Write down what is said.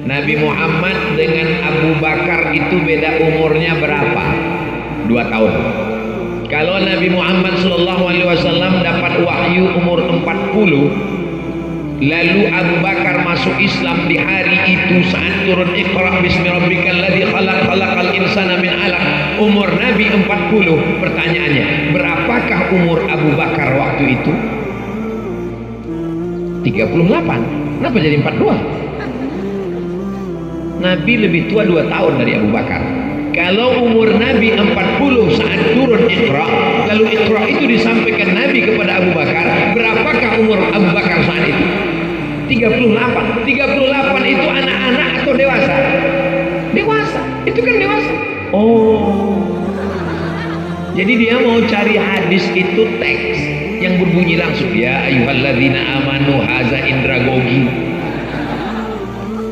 Nabi Muhammad dengan Abu Bakar itu beda umurnya berapa? 2 tahun. Kalau Nabi Muhammad SAW dapat wahyu umur 40, lalu Abu Bakar masuk Islam di hari itu saat turun Iqra bismi rabbikal ladzi khalaq khalaqal insana min 'alaq, umur Nabi 40. Pertanyaannya, berapakah umur Abu Bakar waktu itu? 38. Kenapa jadi 42? Nabi lebih tua 2 tahun dari Abu Bakar. Kalau umur Nabi 40 saat turun Iqra, lalu Iqra itu disampaikan Nabi kepada Abu Bakar, berapakah umur Abu Bakar saat itu? 38. 38 itu anak-anak atau dewasa? Dewasa. Itu kan dewasa. Oh. Jadi dia mau cari hadis itu teks yang berbunyi langsung, ya ayyuhalladzina amanu haza indragogi